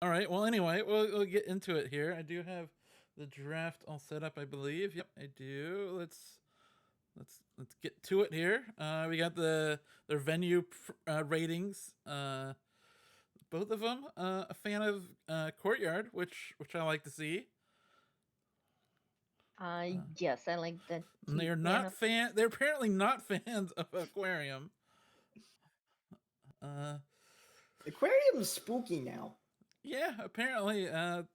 All right. Well, anyway, we'll get into it here. I do have the draft all set up, I believe. Yep, I do. Let's get to it here. We got their venue ratings. Both of them. A fan of Courtyard, which I like to see. Yes, I like that And too. they're not fan. They're apparently not fans of Aquarium. Aquarium's spooky now. Yeah, apparently.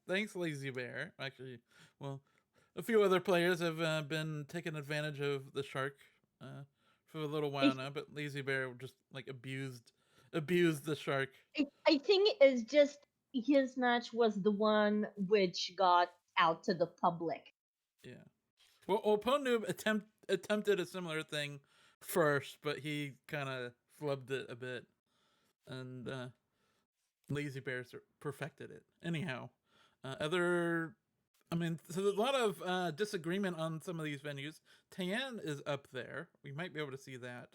Thanks, Lazy Bear. Actually, well, a few other players have been taking advantage of the shark for a little while now, but Lazy Bear just like abused the shark. I think it's just his match was the one which got out to the public. Yeah. Well, Ponoob attempted a similar thing first, but he kind of flubbed it a bit, and Lazy Bears perfected it. Anyhow, I mean, so there's a lot of disagreement on some of these venues. Taeyeon is up there. We might be able to see that.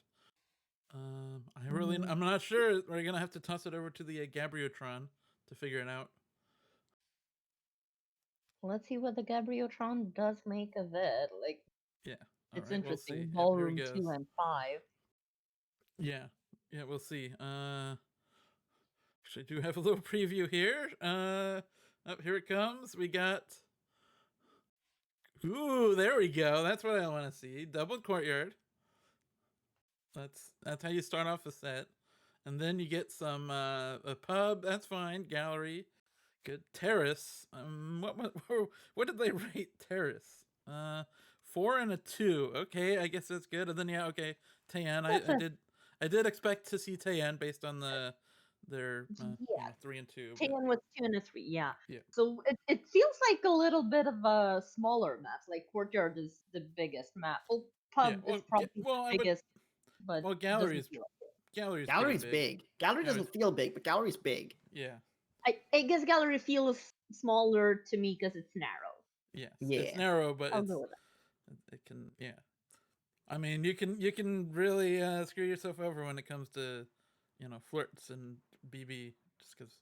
I'm not sure. We're gonna have to toss it over to the Gabriotron to figure it out. Let's see what the Gabriotron does make of it. Like, yeah, it's right, interesting. We'll Ballroom 2 and 5. Yeah, we'll see. Actually, I do have a little preview here. Here it comes. We got. Ooh, there we go. That's what I want to see. Double Courtyard. That's how you start off a set, and then you get some a pub. That's fine. Gallery, good. Terrace. What did they rate Terrace? 4 and a 2. Okay, I guess that's good. And then okay, Taeyeon. I did expect to see Taeyeon based on their 3 and 2. Taeyeon was 2 and a 3. Yeah. Yeah. So it feels like a little bit of a smaller map. Like Courtyard is the biggest map. Well, pub is probably the biggest. But gallery's big. Gallery doesn't feel big, but gallery's big. Yeah. I guess gallery feels smaller to me because it's narrow. Yes. Yeah. It's narrow, but it can. Yeah. I mean, you can really screw yourself over when it comes to, flirts and BB, just because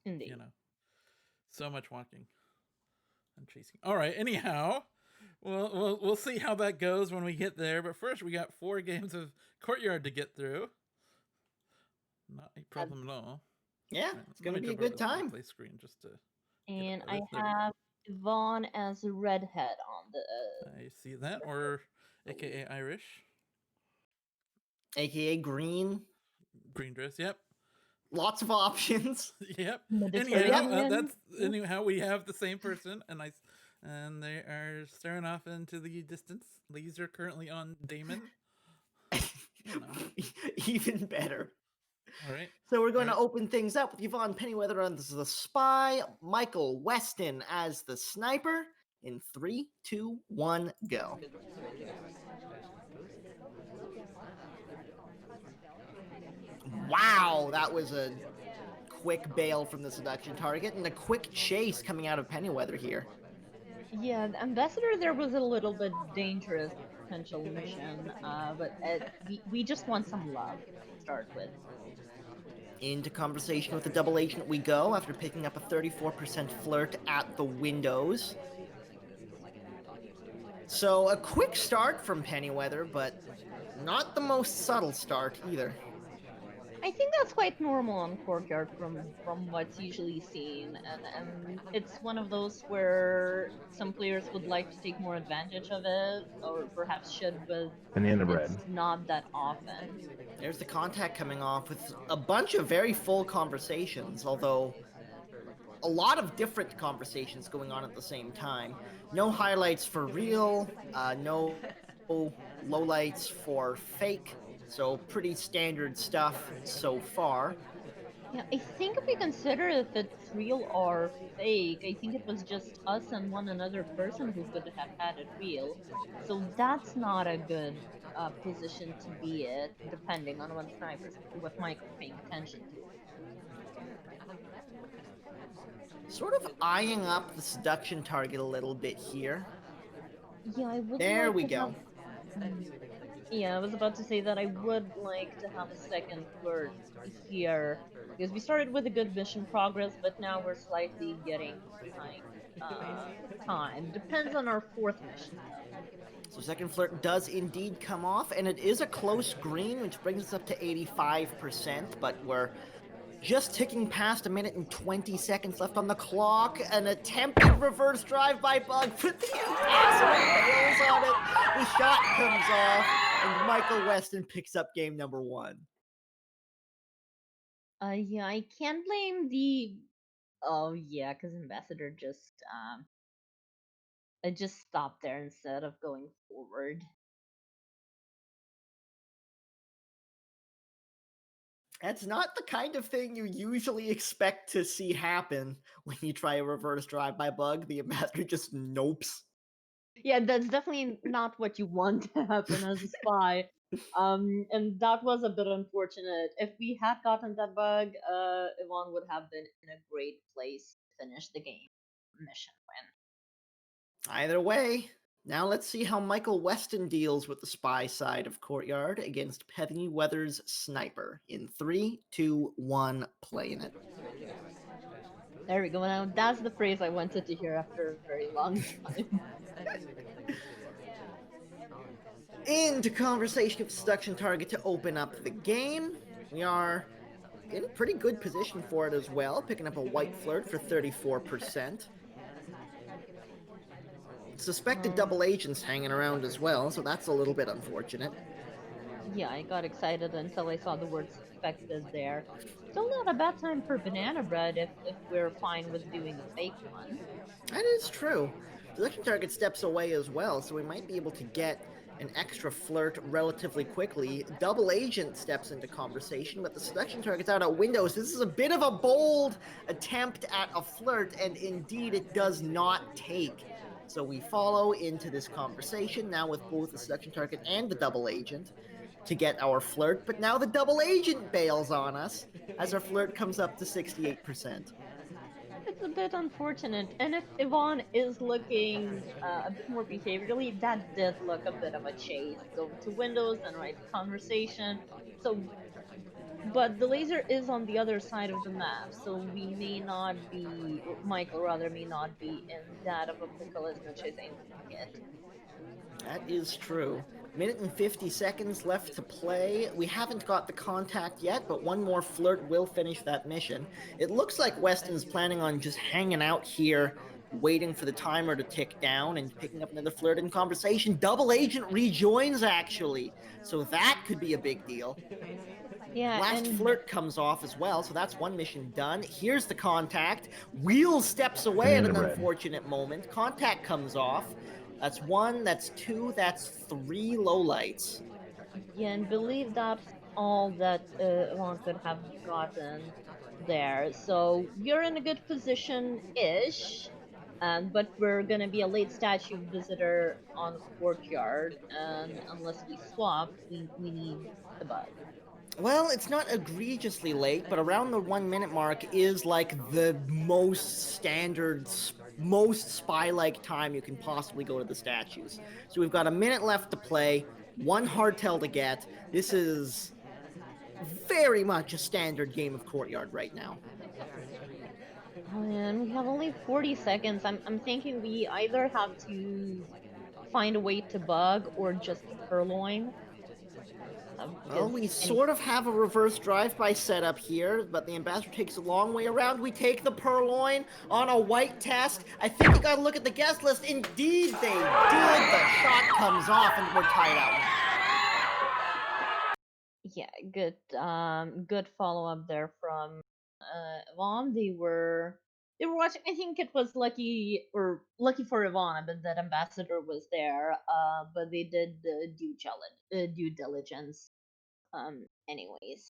so much walking and chasing. All right. Anyhow. We'll see how that goes when we get there. But first, we got 4 games of Courtyard to get through. Not a problem at all. Yeah, it's gonna be a good time. Play screen just to. And I have Yvonne as a redhead on the. I see that, or AKA Irish. AKA green. Green dress. Yep. Lots of options. Yep. Anyhow, we have the same person, and they are staring off into the distance. Laser currently on Damon. Even better. All right. So we're going to open things up with Yvonne Pennyweather as the spy, Michael Westen as the sniper. In 3, 2, 1, go. Wow, that was a quick bail from the seduction target and a quick chase coming out of Pennyweather here. Yeah, the Ambassador there was a little bit dangerous potential mission, but we just want some love to start with. Into conversation with the double agent we go after picking up a 34% flirt at the windows. So a quick start from Pennyweather, but not the most subtle start either. I think that's quite normal on Courtyard from what's usually seen, and it's one of those where some players would like to take more advantage of it, or perhaps should, but it's not that often. There's the contact coming off with a bunch of very full conversations, although a lot of different conversations going on at the same time. No highlights for real, no lowlights for fake. So pretty standard stuff so far. Yeah, I think if we consider if it's real or fake, I think it was just us and one another person who could have had it real. So that's not a good position to be in, depending on what Michael's paying attention to. Sort of eyeing up the seduction target a little bit here. Yeah, I would. There we go. Yeah, I was about to say that I would like to have a second flirt here Because we started with a good mission progress, but now we're slightly getting behind time. Depends on our fourth mission, though. So second flirt does indeed come off, and it is a close green, which brings us up to 85%, but we're just ticking past 1:20 left on the clock. An attempted reverse drive by Bug, but the ambassador bails on it. The shot comes off, and Michael Westen picks up game number 1. Yeah, I can't blame the... Oh, yeah, because Ambassador just stopped there instead of going forward. That's not the kind of thing you usually expect to see happen when you try a reverse drive by Bug. The ambassador just nopes. Yeah, that's definitely not what you want to happen as a spy. And that was a bit unfortunate. If we had gotten that bug, Yvonne would have been in a great place to finish the game mission win. Either way, now let's see how Michael Westen deals with the spy side of Courtyard against Pennyweather's sniper in 3, 2, 1, playing it. There we go. Now that's the phrase I wanted to hear after a very long time. Into conversation with the seduction target to open up the game. We are in a pretty good position for it as well, picking up a white flirt for 34%. Suspected double agents hanging around as well, so that's a little bit unfortunate. Yeah, I got excited until I saw the word suspected there. Still not a bad time for banana bread if we're fine with doing a fake one. That is true. The seduction target steps away as well, so we might be able to get an extra flirt relatively quickly. Double agent steps into conversation, but the seduction target's out at windows. This is a bit of a bold attempt at a flirt, and indeed it does not take. So we follow into this conversation now with both the seduction target and the double agent to get our flirt, but now the double agent bails on us as our flirt comes up to 68%. It's a bit unfortunate, and if Yvonne is looking a bit more behaviorally, that did look a bit of a chase. Go to windows and write conversation. So, but the laser is on the other side of the map, so we may not be, Michael rather may not be in that of a pickle as much as I think it. That is true. 1:50 left to play. We haven't got the contact yet, but one more flirt will finish that mission. It looks like Weston's planning on just hanging out here, waiting for the timer to tick down and picking up another flirt in conversation. Double agent rejoins, actually, so that could be a big deal. Yeah, Last flirt comes off as well, so that's one mission done. Here's the contact. Wheel steps away at an unfortunate moment. Contact comes off. That's 1, that's 2, that's 3 lowlights. Yeah, and believe that's all that one could have gotten there. So you're in a good position-ish, but we're gonna be a late statue visitor on Courtyard, and unless we swap, we need the bug. Well, it's not egregiously late, but around the 1 minute mark is like the most standard, most spy-like time you can possibly go to the statues. So we've got a minute left to play, 1 hardtail to get. This is very much a standard game of Courtyard right now. Oh, and we have only 40 seconds. I'm thinking we either have to find a way to bug or just purloin. Well, we sort of have a reverse drive-by setup here, but the ambassador takes a long way around. We take the purloin on a white test. I think you gotta look at the guest list. Indeed, they did. The shot comes off, and we're tied out. Yeah, good follow-up there from Yvonne. They were watching. I think it was lucky for Yvonne, but that ambassador was there. But they did the due diligence. Anyways.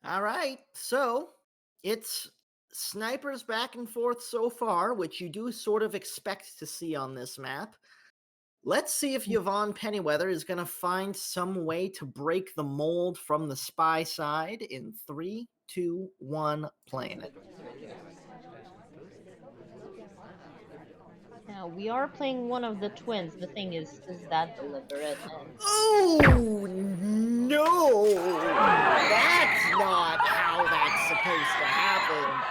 All right, so it's snipers back and forth so far, which you do sort of expect to see on this map. Let's see if Yvonne Pennyweather is going to find some way to break the mold from the spy side in 3, 2, 1, playing it. Now, we are playing one of the twins. The thing is that deliberate? Oh, no! That's not how that's supposed to happen.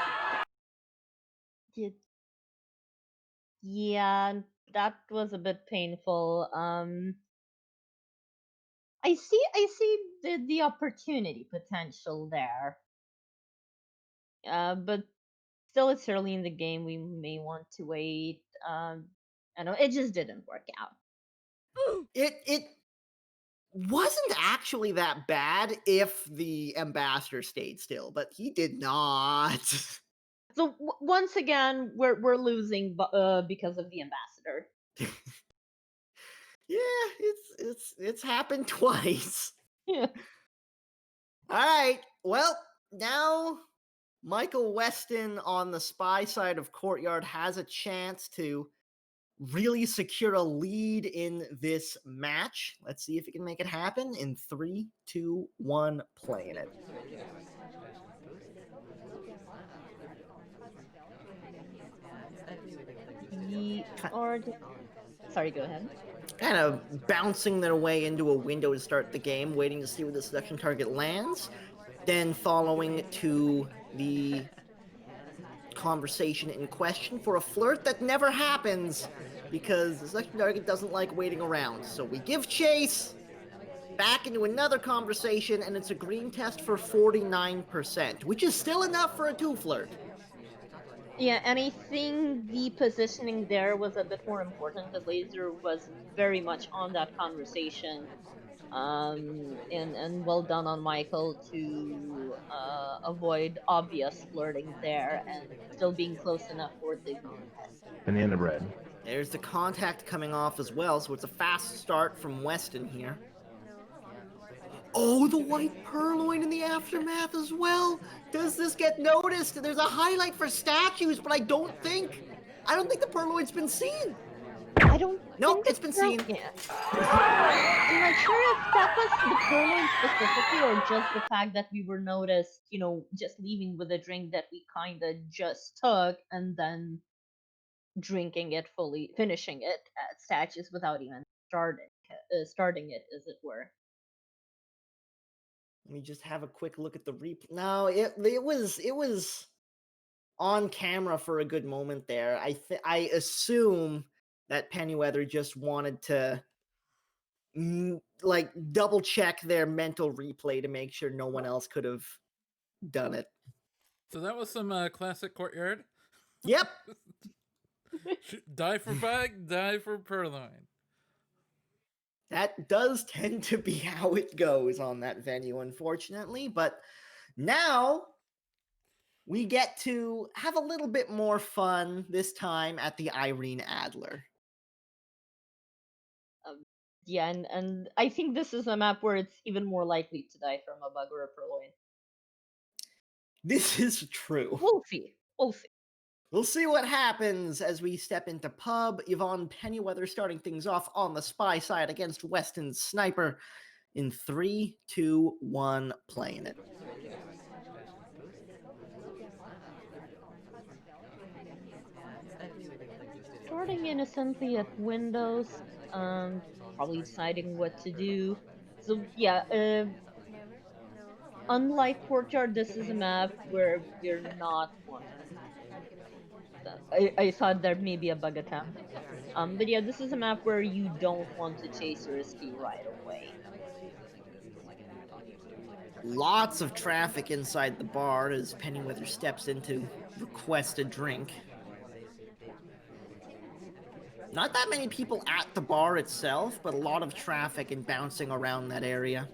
Yeah, that was a bit painful. I see the opportunity potential there. But still, it's early in the game. We may want to wait. I know it just didn't work out. It wasn't actually that bad if the ambassador stayed still, but he did not. So once again, we're losing because of the ambassador. Yeah, it's happened twice. Yeah. All right. Well, now Michael Westen on the spy side of Courtyard has a chance to really secure a lead in this match. Let's see if he can make it happen in 3, 2, 1, playing it. Sorry, go ahead. Kind of bouncing their way into a window to start the game, waiting to see where the seduction target lands, then following to the conversation in question for a flirt that never happens because the seduction target doesn't like waiting around. So we give chase, back into another conversation, and it's a green test for 49%, which is still enough for a 2 flirt. Yeah, and I think the positioning there was a bit more important. The laser was very much on that conversation. And well done on Michael to avoid obvious flirting there and still being close enough for the green test. Banana bread. There's the contact coming off as well, so it's a fast start from Westen here. Oh, the white purloin in the aftermath as well. Does this get noticed? There's a highlight for statues, but I don't think the purloin's been seen. I don't. Nope, it's been seen. Yeah. I'm not sure if that was the purloin specifically or just the fact that we were noticed, just leaving with a drink that we kind of just took and then drinking it fully, finishing it at statues without even starting it, as it were. Let me just have a quick look at the replay. No, it was on camera for a good moment there. I assume that Pennyweather just wanted to double check their mental replay to make sure no one else could have done it. So that was some classic Courtyard. Yep. Die for bag, die for purloin. That does tend to be how it goes on that venue, unfortunately. But now we get to have a little bit more fun this time at the Irene Adler. Yeah, and I think this is a map where it's even more likely to die from a bug or a purloin. This is true. We'll see. We'll see what happens as we step into pub. Yvonne Pennyweather starting things off on the spy side against Westen's sniper in 3, 2, 1, playing it. Starting innocently at windows, probably deciding what to do. So yeah, unlike Courtyard, this is a map where we're not wanting. I thought there may be a bug attempt. But yeah, this is a map where you don't want to chase your SP right away. Lots of traffic inside the bar as Pennyweather steps in to request a drink. Not that many people at the bar itself, but a lot of traffic and bouncing around that area.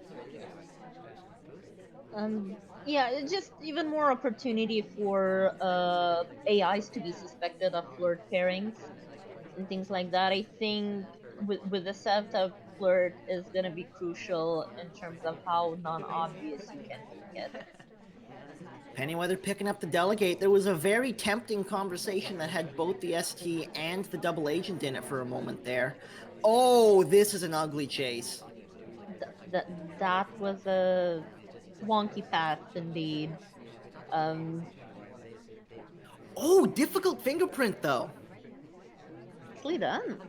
Yeah, just even more opportunity for AIs to be suspected of flirt pairings and things like that. I think with the setup, flirt is going to be crucial in terms of how non-obvious you can make it. Pennyweather picking up the delegate. There was a very tempting conversation that had both the ST and the double agent in it for a moment there. Oh, this is an ugly chase. That was a wonky path indeed. Oh, difficult fingerprint though. Nicely done.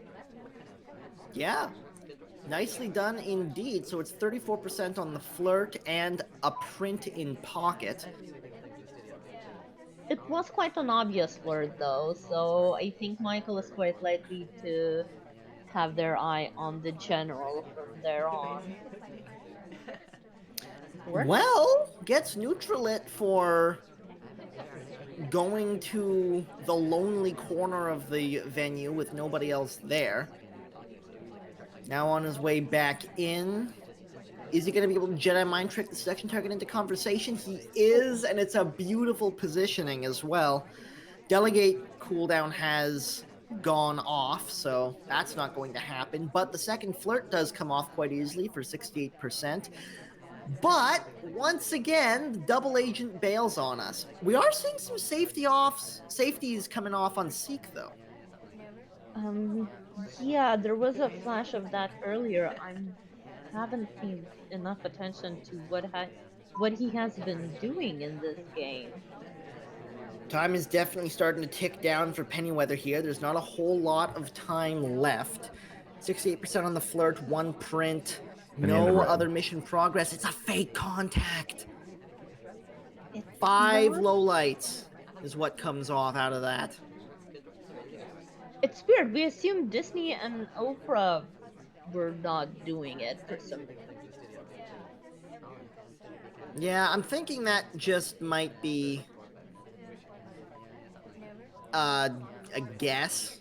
Yeah. Nicely done indeed. So it's 34% on the flirt and a print in pocket. It was quite an obvious flirt, though, so I think Michael is quite likely to have their eye on the general from there on. Well, gets neutral it for going to the lonely corner of the venue with nobody else there. Now on his way back in. Is he going to be able to Jedi mind trick the seduction target into conversation? He is, and it's a beautiful positioning as well. Delegate cooldown has gone off, so that's not going to happen. But the second flirt does come off quite easily for 68%. But once again, the double agent bails on us. We are seeing some safeties coming off on Seek though. Yeah, there was a flash of that earlier. I haven't paid enough attention to what he has been doing in this game. Time is definitely starting to tick down for Pennyweather here. There's not a whole lot of time left. 68% on the flirt, 1 print, no other mission progress. It's a fake contact. 5 lowlights is what comes off out of that. It's weird. We assumed Disney and Oprah were not doing it for some reason. Yeah, I'm thinking that just might be a guess.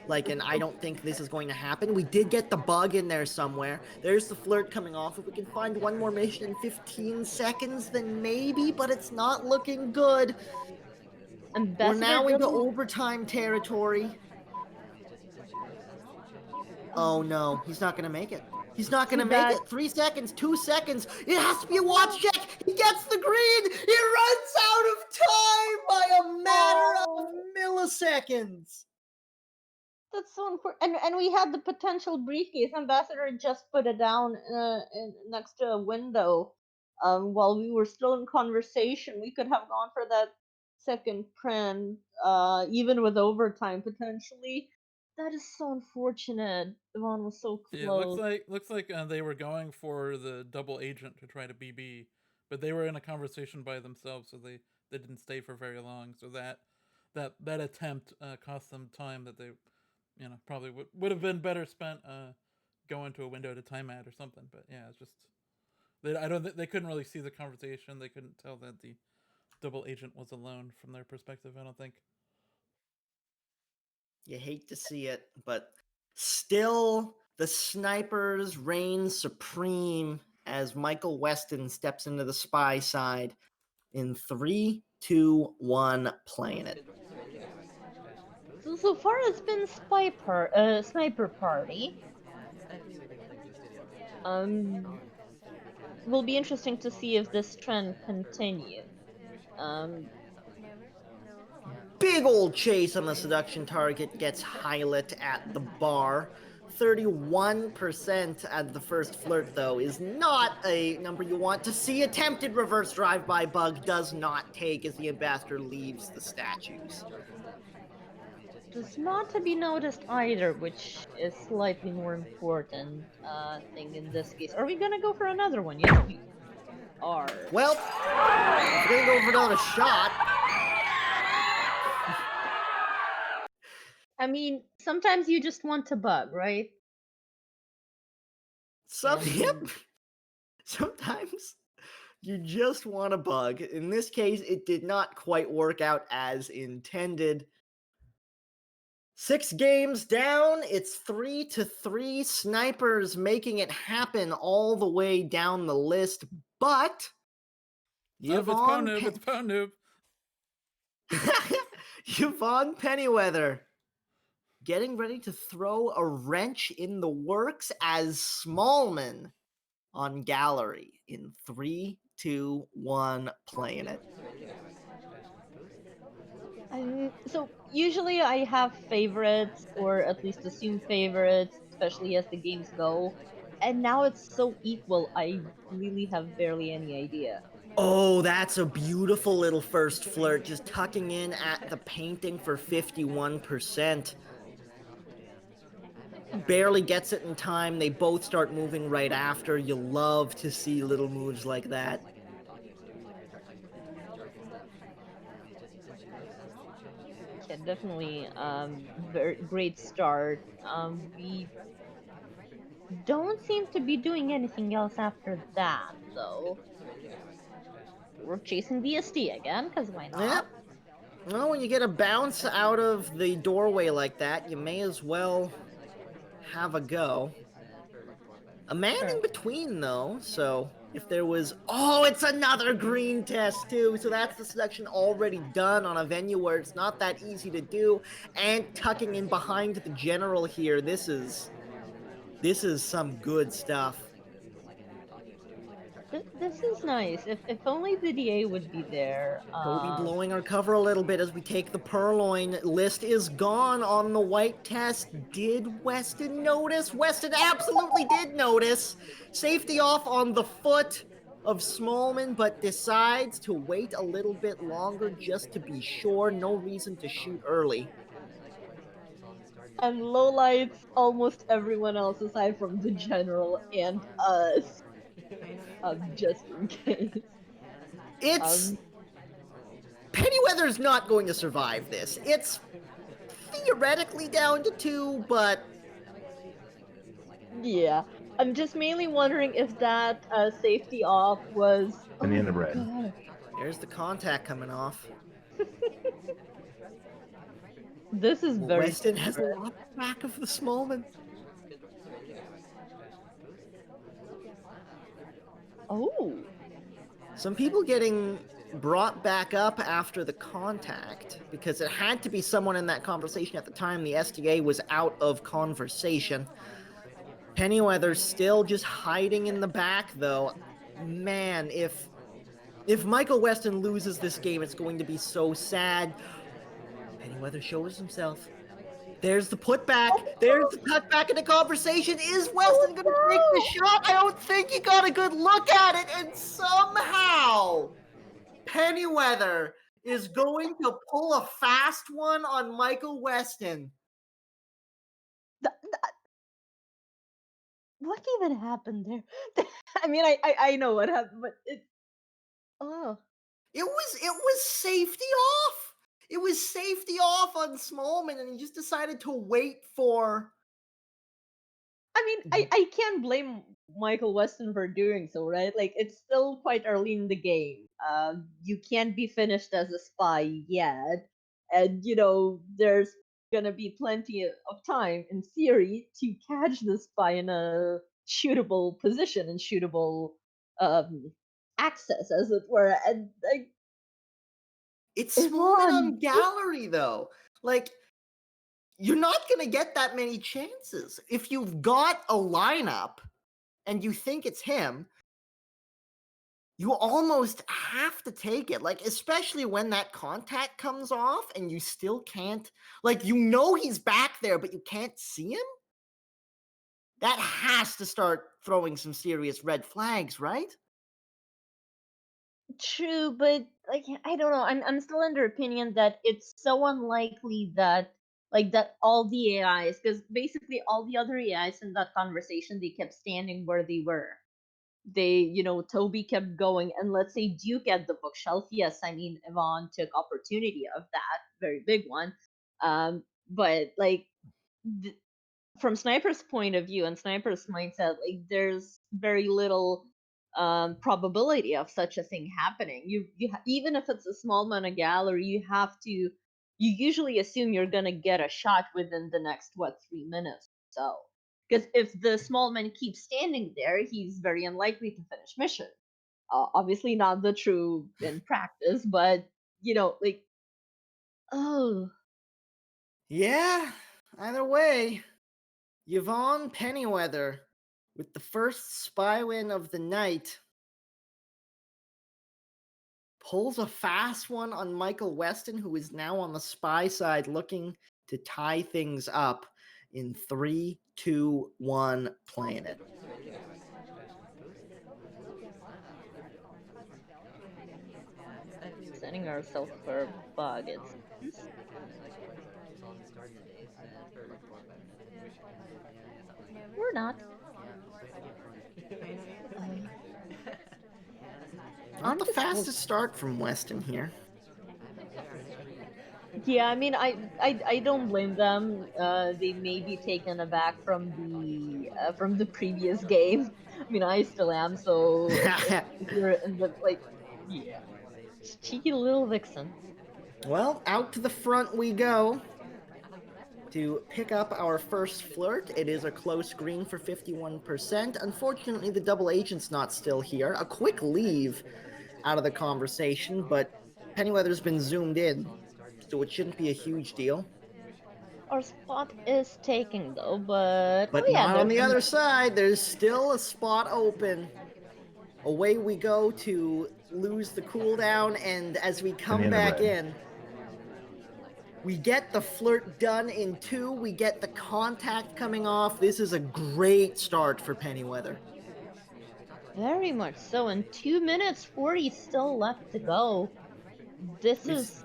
Like, and I don't think this is going to happen. We did get the bug in there somewhere. There's the flirt coming off. If we can find one more mission in 15 seconds, then maybe, but it's not looking good. We're now into overtime territory. Oh no, he's not gonna make it. He's not gonna make it. 3 seconds, 2 seconds. It has to be a watch check. He gets the green. He runs out of time by a matter of milliseconds. That's so important. And we had the potential briefcase. Ambassador just put it down next to a window. While we were still in conversation, we could have gone for that second print, even with overtime potentially. That is so unfortunate. Yvonne was so close. Yeah, looks like they were going for the double agent to try to BB, but they were in a conversation by themselves, so they didn't stay for very long. So that attempt cost them time that they, probably would have been better spent going to a window to time at or something. But yeah, it's just they couldn't really see the conversation. They couldn't tell that the double agent was alone from their perspective. I don't think. You hate to see it, but still the snipers reign supreme as Michael Westen steps into the spy side in 3, 2, 1, playing it. So far it's been Sniper Party. Will be interesting to see if this trend continues. Big old chase on the seduction target gets highlight at the bar. 31% at the first flirt, though, is not a number you want to see. Attempted reverse drive-by bug does not take as the ambassador leaves the statues. Does not to be noticed either, which is slightly more important thing in this case. Are we gonna go for another one? Yes, we are. Well, we're gonna go for another shot. I mean, sometimes you just want to bug, right? Yep. Sometimes you just want to bug. In this case, it did not quite work out as intended. 6 games down, it's 3-3. Snipers making it happen all the way down the list, but Yvonne, it's Pound Noob. Yvonne Pennyweather getting ready to throw a wrench in the works as Smallman on gallery in 3, 2, 1, playing it. So usually I have favorites, or at least assume favorites, especially as the games go. And now it's so equal, I really have barely any idea. Oh, that's a beautiful little first flirt, just tucking in at the painting for 51%. barely gets it in time. They both start moving right after. You love to see little moves like that. Yeah, definitely. Very great start. We don't seem to be doing anything else after that, though. We're chasing VST again, because why not? Yep. Well, when you get a bounce out of the doorway like that, you may as well have a go. A man in between, though, so if there was... Oh, it's another green test, too! So that's the selection already done on a venue where it's not that easy to do. And tucking in behind the general here, this is some good stuff. This is nice. If only the DA would be there. Toby blowing our cover a little bit as we take the purloin. List is gone on the white test. Did Westen notice? Westen absolutely did notice. Safety off on the foot of Smallman, but decides to wait a little bit longer just to be sure. No reason to shoot early. And lowlights almost everyone else aside from the general and us. Just in case. It's... Pennyweather's not going to survive this. It's theoretically down to 2, but... Yeah. I'm just mainly wondering if that safety off was... And in the red. God. There's the contact coming off. This is very... Westen has a lot back of the Smallman. Oh. Some people getting brought back up after the contact because it had to be someone in that conversation at the time. The SDA was out of conversation. Pennyweather still just hiding in the back, though. Man, if Michael Westen loses this game, it's going to be so sad. Pennyweather shows himself. There's the putback. There's the cutback in the conversation. Is Westen going to take the shot? I don't think he got a good look at it. And somehow, Pennyweather is going to pull a fast one on Michael Westen. What even happened there? I mean, I know what happened, but it... Oh. It was safety off. It was safety off on Smallman, and he just decided to wait for... I mean, I can't blame Michael Westen for doing so, right? Like, it's still quite early in the game. You can't be finished as a spy yet. And, you know, there's gonna be plenty of time, in theory, to catch the spy in a shootable position and shootable access, as it were. And, like... It's Smallman on gallery, though. Like, you're not going to get that many chances. If you've got a lineup and you think it's him, you almost have to take it. Like, especially when that contact comes off and you still can't... Like, you know he's back there, but you can't see him? That has to start throwing some serious red flags, right? True, but like I don't know. I'm still under opinion that it's so unlikely that all the AIs, because basically all the other AIs in that conversation, they kept standing where they were. They, you know, Toby kept going, and let's say Duke at the bookshelf. Yes, I mean Yvonne took opportunity of that, very big one. But like from Sniper's point of view and Sniper's mindset, like there's very little probability of such a thing happening. Even if it's a small amount of gallery, you usually assume you're gonna get a shot within the next 3 minutes. So, because if the small man keeps standing there, he's very unlikely to finish mission. Obviously not the true in practice, but you know, like, oh yeah. Either way, Yvonne Pennyweather with the first spy win of the night pulls a fast one on Michael Westen, who is now on the spy side looking to tie things up in 3, 2, 1, playing it. setting ourselves for a bug. It's We're not. Not the fastest start from Westen here. Yeah, I mean, I don't blame them. They may be taken aback from the previous game. I mean, I still am. So if you're in the yeah, cheeky little vixen. Well, out to the front we go to pick up our first flirt. It is a close green for 51%. Unfortunately, the double agent's not still here. A quick leave out of the conversation, but Pennyweather's been zoomed in, so it shouldn't be a huge deal. Our spot is taken though, but not on the other side. There's still a spot open. Away we go to lose the cooldown, and as we come back in, we get the flirt done in 2. We get the contact coming off. This is a great start for Pennyweather. Very much so. And 2 minutes 40 still left to go. This is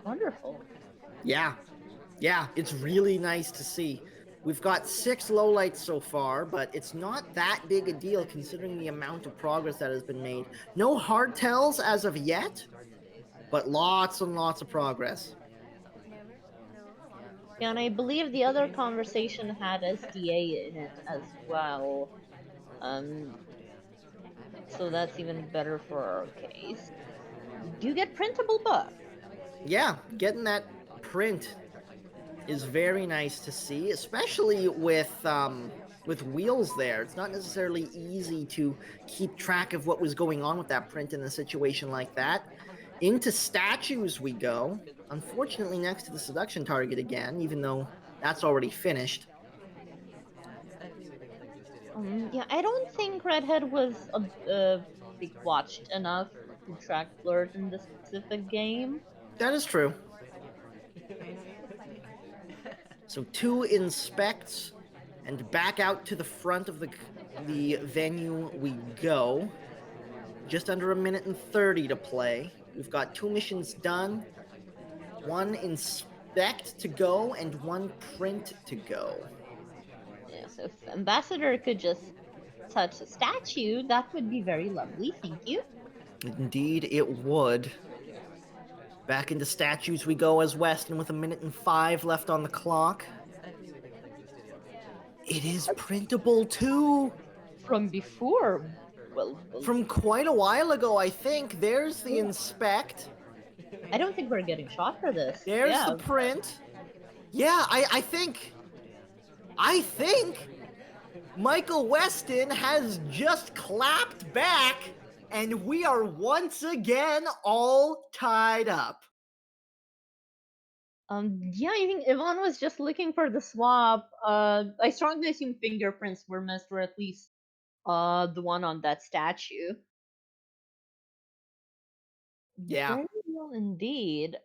wonderful. Yeah, it's really nice to see. We've got 6 lowlights so far, but it's not that big a deal considering the amount of progress that has been made. No hardtails as of yet, but lots and lots of progress. Yeah, and I believe the other conversation had SDA in it as well. So that's even better for our case. Do you get printable book? Yeah, getting that print is very nice to see, especially with wheels there. It's not necessarily easy to keep track of what was going on with that print in a situation like that. Into statues we go. Unfortunately, next to the seduction target again, even though that's already finished. Yeah, I don't think Redhead was watched enough to track flirt in this specific game. That is true. So 2 inspects, and back out to the front of the venue we go. Just under 1:30 to play. We've got 2 missions done, 1 inspect to go, and 1 print to go. Yeah, so if Ambassador could just touch a statue, that would be very lovely. Thank you. Indeed, it would. Back into statues we go as Westen with 1:05 left on the clock. It is printable too. From before. Well, from quite a while ago, I think. There's the inspect. I don't think we're getting shot for this. There's the print. Yeah, I think Michael Westen has just clapped back, and we are once again all tied up. Yeah, I think Yvonne was just looking for the swap. I strongly assume fingerprints were missed, or at least the one on that statue. Yeah. Very well indeed.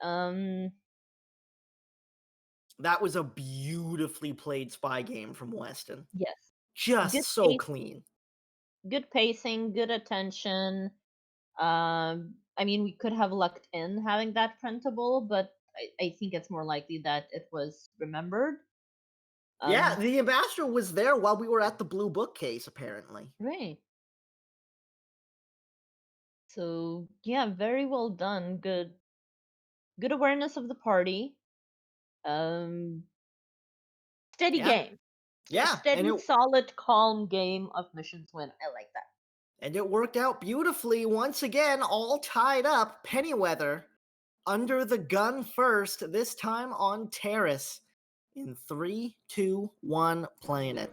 That was a beautifully played spy game from Westen. Yes. Just good so clean. Good pacing, good attention. I mean, we could have lucked in having that printable, but I think it's more likely that it was remembered. Yeah, the ambassador was there while we were at the blue bookcase, apparently. Right. So yeah, very well done. Good awareness of the party. Steady game. Yeah. Steady, solid, calm game of missions win. I like that. And it worked out beautifully. Once again, all tied up. Pennyweather under the gun first, this time on Terrace. In 3, 2, 1, playing it.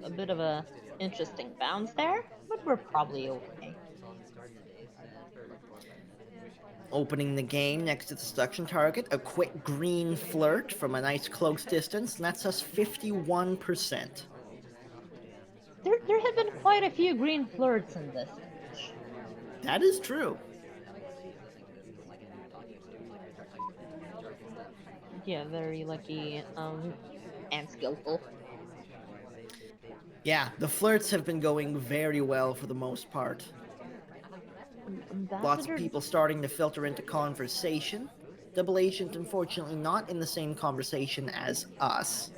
A bit of a interesting bounce there, but we're probably okay. Opening the game next to the seduction target, a quick green flirt from a nice close distance, and that's us 51%. There have been quite a few green flirts in this match. That is true. Yeah, very lucky and skillful. Yeah, the flirts have been going very well for the most part. Lots of people starting to filter into conversation. Double Agent, unfortunately, not in the same conversation as us.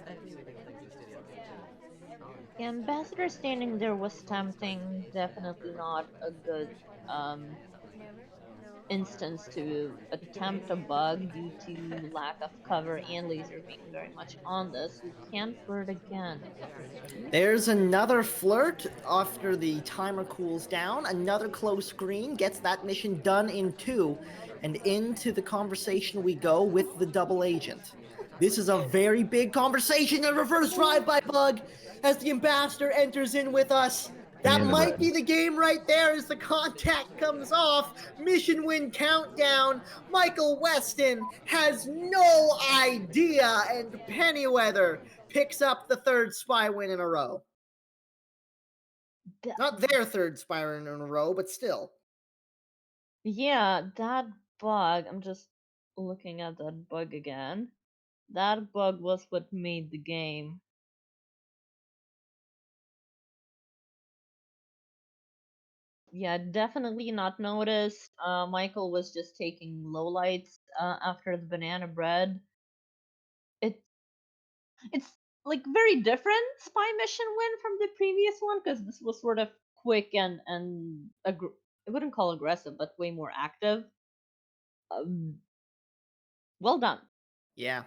Yeah, Ambassador standing there was tempting. Definitely not a good instance to attempt a bug due to lack of cover and laser being very much on this. We can't flirt again. There's another flirt after the timer cools down. Another close screen gets that mission done in 2. And into the conversation we go with the double agent. This is a very big conversation. A reverse drive-by bug as the ambassador enters in with us. That might be the game right there as the contact comes off. Mission win countdown. Michael Westen has no idea, and Pennyweather picks up the 3rd spy win in a row. Not their 3rd spy win in a row, but still. Yeah, that bug, I'm just looking at that bug again. That bug was what made the game. Yeah, definitely not noticed. Michael was just taking lowlights after the banana bread. It's like very different spy mission win from the previous one because this was sort of quick and I wouldn't call aggressive, but way more active. Well done. Yeah.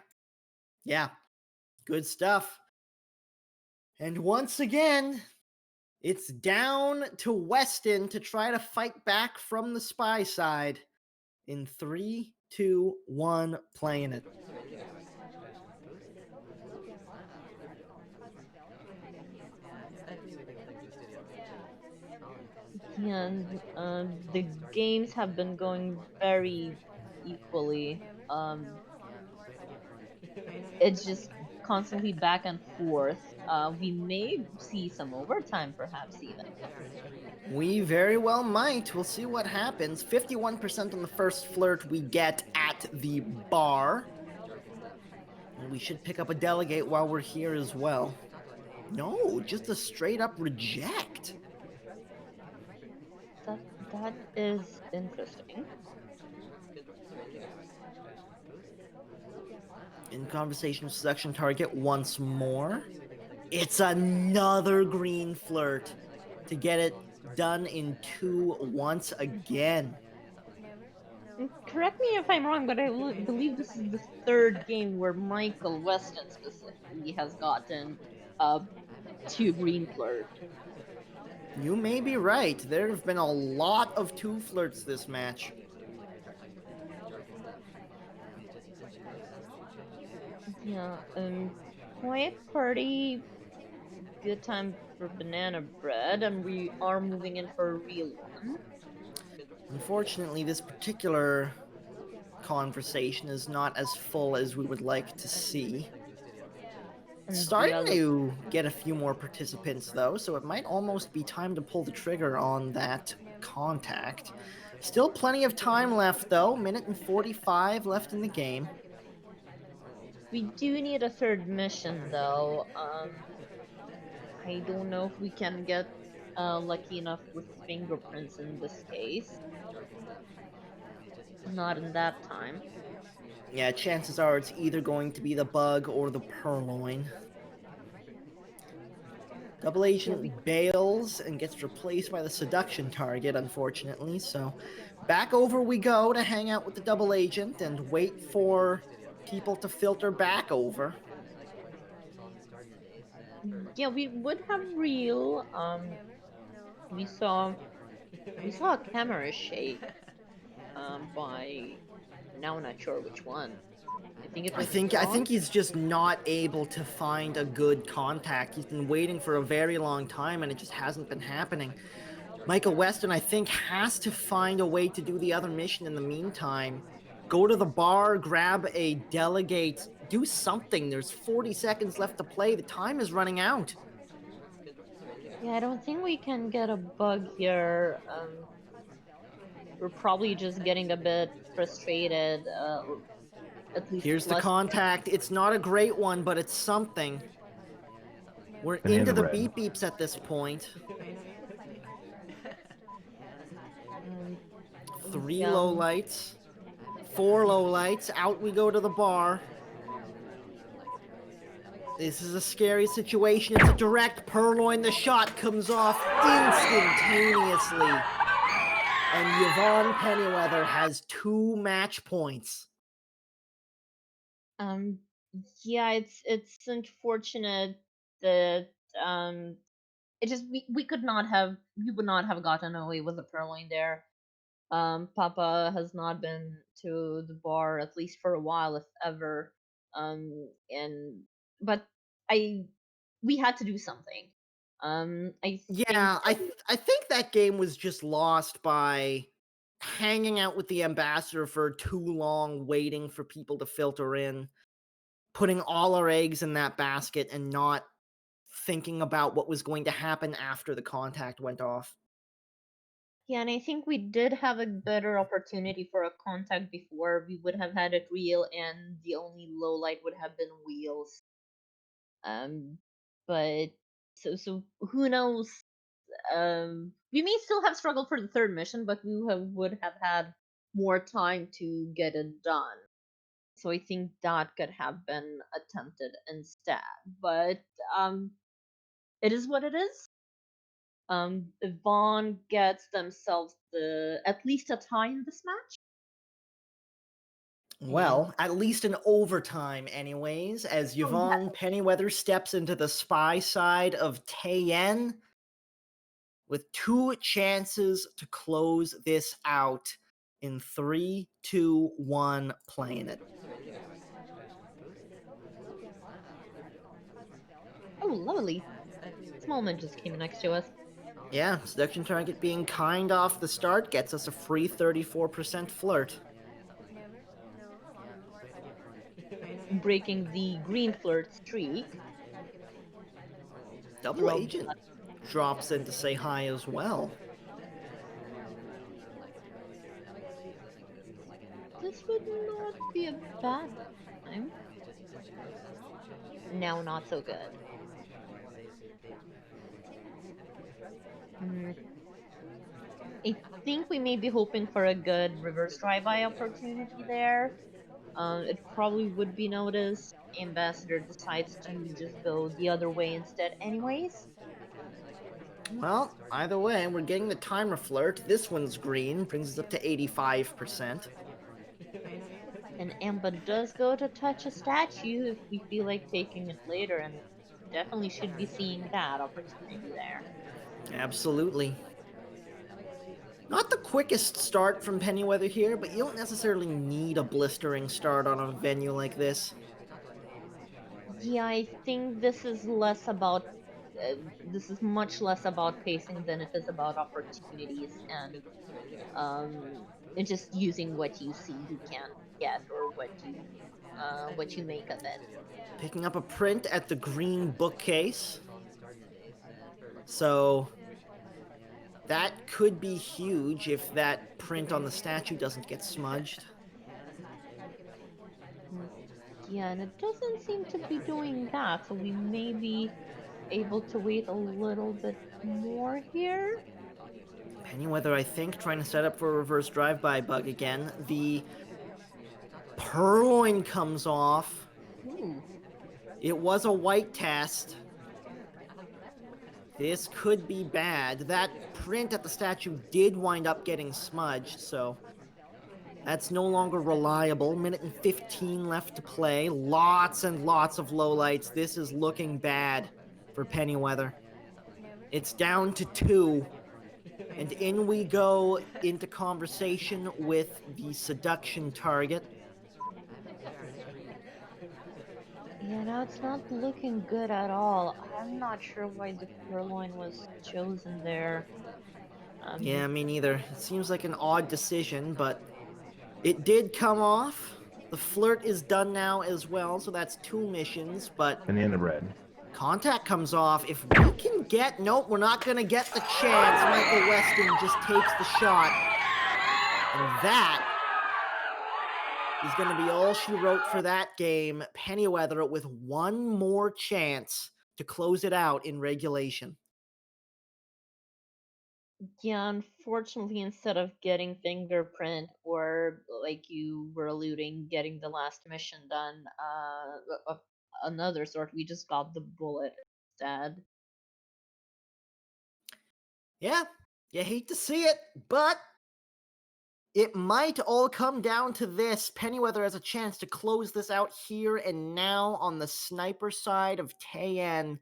Good stuff. And once again, it's down to Westen to try to fight back from the spy side. In 3, 2, 1, playing it. And the games have been going very equally. It's just constantly back and forth. We may see some overtime, perhaps even. We very well might. We'll see what happens. 51% on the first flirt we get at the bar. And we should pick up a delegate while we're here as well. No, just a straight up reject. That is interesting. In conversation with seduction target once more. It's another green flirt to get it done in 2 once again. Correct me if I'm wrong, but I believe this is the 3rd game where Michael Westen specifically has gotten 2 green flirt. You may be right. There have been a lot of 2 flirts this match. Yeah, Quiet Party, good time for banana bread, and we are moving in for a real one. Unfortunately, this particular conversation is not as full as we would like to see. It's starting to get a few more participants though, so it might almost be time to pull the trigger on that contact. Still plenty of time left though, minute and 45 left in the game. We do need a 3rd mission though. I don't know if we can get lucky enough with fingerprints in this case. Not in that time. Yeah, chances are it's either going to be the bug or the purloin. Double Agent bails and gets replaced by the seduction target, unfortunately, so back over we go to hang out with the Double Agent and wait for people to filter back over. Yeah, we would have real. We saw a camera shake. By now, I'm not sure which one. I think he's just not able to find a good contact. He's been waiting for a very long time, and it just hasn't been happening. Michael Westen, I think, has to find a way to do the other mission in the meantime. Go to the bar, grab a delegate, do something. There's 40 seconds left to play. The time is running out. Yeah, I don't think we can get a bug here. We're probably just getting a bit frustrated. At least here's the contact. It's not a great one, but it's something. We're into the beep beeps at this point. Um, 3 yeah. low lights. 4 low lights. Out we go to the bar. This is a scary situation. It's a direct purloin. The shot comes off instantaneously. And Yvonne Pennyweather has 2 match points. Yeah, it's unfortunate that it just we would not have gotten away with a purloin there. Papa has not been to the bar at least for a while, if ever. And but I we had to do something. I think Yeah, I think that game was just lost by hanging out with the ambassador for too long, waiting for people to filter in, putting all our eggs in that basket and not thinking about what was going to happen after the contact went off. yeah, and I think we did have a better opportunity for a contact before. We would have had it real, and the only low light would have been wheels. Um, but so who knows? We may still have struggled for the third mission, but would have had more time to get it done. So I think that could have been attempted instead. But um, it is what it is. Yvonne gets themselves at least a tie in this match. And Well, at least in overtime, anyways, as oh yeah, Yvonne Pennyweather steps into the spy side of Taeyeon with 2 chances to close this out in 3, 2, 1, playing it. oh lovely. Smallman just came next to us, Yeah, seduction target being kind off the start gets us a free 34% flirt. breaking the green flirt streak. Double Rub agent drops in to say hi as well. This would not be a bad time. Now not so good. Mm, I think we may be hoping for a good reverse drive-by opportunity there. It probably would be noticed. Ambassador decides to just go the other way instead, anyways. Well, either way, we're getting the timer flirt. This one's green, brings us up to 85%. And Amba does go to touch a statue if we feel like taking it later, and definitely should be seeing that opportunity there. Absolutely. Not the quickest start from Pennyweather here, but you don't necessarily need a blistering start on a venue like this. Yeah, I think this is less about. This is much less about pacing than it is about opportunities and just using what you see you can get or what you make of it. Picking up a print at the green bookcase. So that could be huge if that print on the statue doesn't get smudged. Mm, yeah, and it doesn't seem to be doing that, so we may be able to wait a little bit more here. Pennyweather, I think, trying to set up for a reverse drive-by bug again. The purloin comes off. Ooh. It was a white test. This could be bad. That print at the statue did wind up getting smudged, so that's no longer reliable. Minute and 15 left to play. Lots and lots of lowlights. This is looking bad for Pennyweather. It's down to 2. And in we go into conversation with the seduction target. Yeah, no, it's not looking good at all. I'm not sure why the purloin was chosen there. Yeah, me neither. It seems like an odd decision, but it did come off. The flirt is done now as well, so that's 2 missions, but And the end of red. contact comes off. If we can get... Nope, we're not going to get the chance. Michael Westen just takes the shot. And that is going to be all she wrote for that game. Pennyweather with 1 more chance to close it out in regulation. Yeah, unfortunately, instead of getting fingerprint or like you were alluding, getting the last mission done, of another sort, we just got the bullet instead. Yeah, you hate to see it, but it might all come down to this. Pennyweather has a chance to close this out here and now on the sniper side of Taeyeon.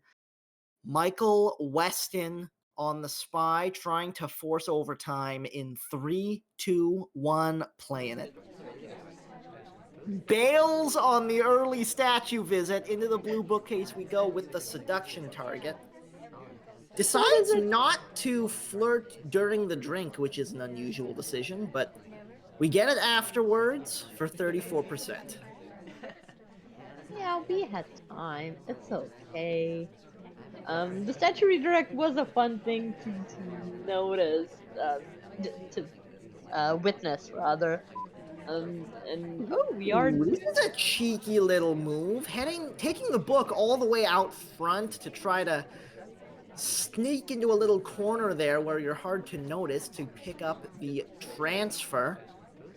Michael Westen on the spy, trying to force overtime in 3, 2, 1, playing it. Bails on the early statue visit. Into the blue bookcase we go with the seduction target. Decides not to flirt during the drink, which is an unusual decision, but we get it afterwards for 34%. Yeah, we had time. It's okay. The statue redirect was a fun thing to notice, to witness rather. And oh, we are. Ooh, this is a cheeky little move. Taking the book all the way out front to try to sneak into a little corner there where you're hard to notice to pick up the transfer.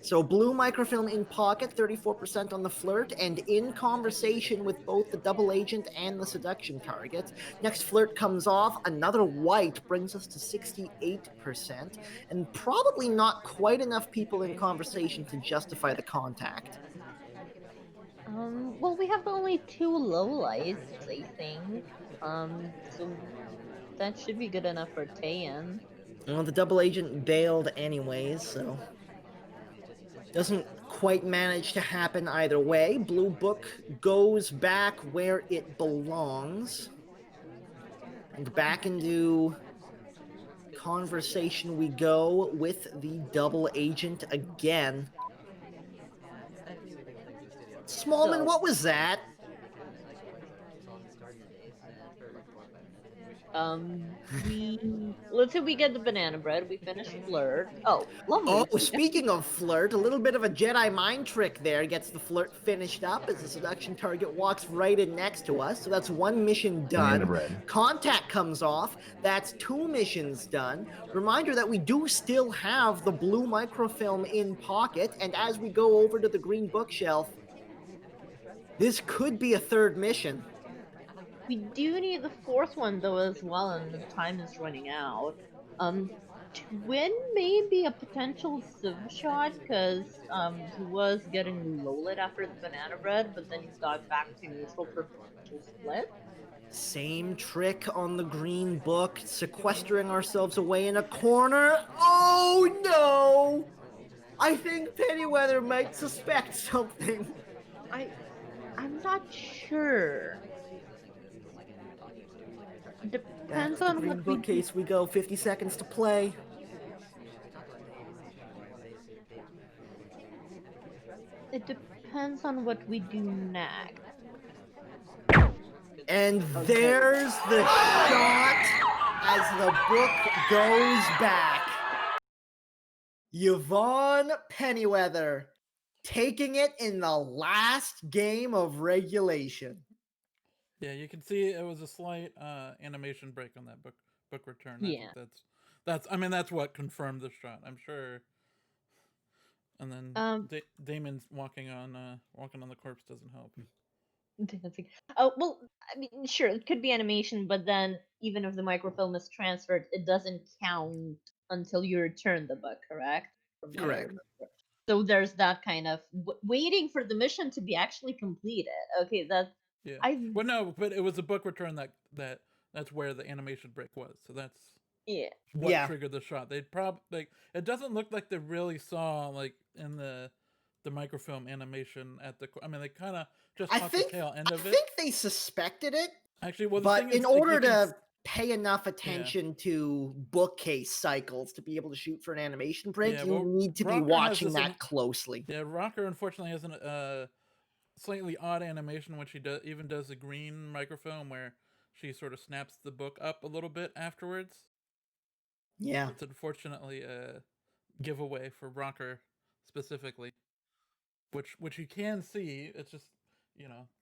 So blue microfilm in pocket, 34% on the flirt, and in conversation with both the double agent and the seduction target. Next flirt comes off, another white brings us to 68%, and probably not quite enough people in conversation to justify the contact. Well, we have only 2 lowlights, I think. So that should be good enough for Taeyeon. Well, the double agent bailed anyways, so doesn't quite manage to happen either way. Blue book goes back where it belongs. And back into conversation we go with the double agent again. Smallman, what was that? Let's say we get the banana bread. We finish flirt. Oh, lovely. Oh, speaking of flirt, a little bit of a Jedi mind trick there. Gets the flirt finished up as the seduction target walks right in next to us. So that's 1 mission done. Contact comes off. That's 2 missions done. Reminder that we do still have the blue microfilm in pocket. And as we go over to the green bookshelf, this could be a 3rd mission. We do need the 4th one though as well, and the time is running out. Twin may be a potential civ shot because he was getting low lit after the banana bread, but then he got back to neutral for potential split. Same trick on the green book, sequestering ourselves away in a corner. Oh no! I think Pennyweather might suspect something. I'm not sure. Depends on green what bookcase we go. 50 seconds to play. It depends on what we do next. And there's the shot as the book goes back. Yvonne Pennyweather taking it in the last game of regulation. Yeah, you can see it was a slight animation break on that book return. Yeah, that's what confirmed the shot, I'm sure. And then Damon's walking on the corpse doesn't help. dancing. Oh well, I mean, sure, it could be animation, but then even if the microfilm is transferred, it doesn't count until you return the book, correct? Correct. So there's that kind of waiting for the mission to be actually completed. Okay, that's yeah. Well, no, but it was a book return that's where the animation break was. So that's what triggered the shot. They'd probably it doesn't look like they really saw like in the microfilm animation at the. I mean, they kind of just caught the tail end of it. I think they suspected it. Actually, well, but in order to pay enough attention to bookcase cycles to be able to shoot for an animation break, you need to be watching that closely. Yeah, Rocker unfortunately has a slightly odd animation when she does the green microfilm where she sort of snaps the book up a little bit afterwards. Yeah, it's unfortunately a giveaway for Rocker specifically, which you can see. It's just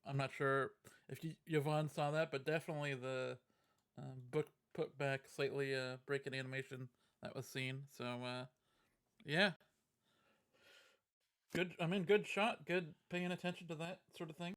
I'm not sure if Yvonne saw that, but definitely the book put back slightly breaking animation that was seen. So yeah, good. I mean, good shot. Good paying attention to that sort of thing.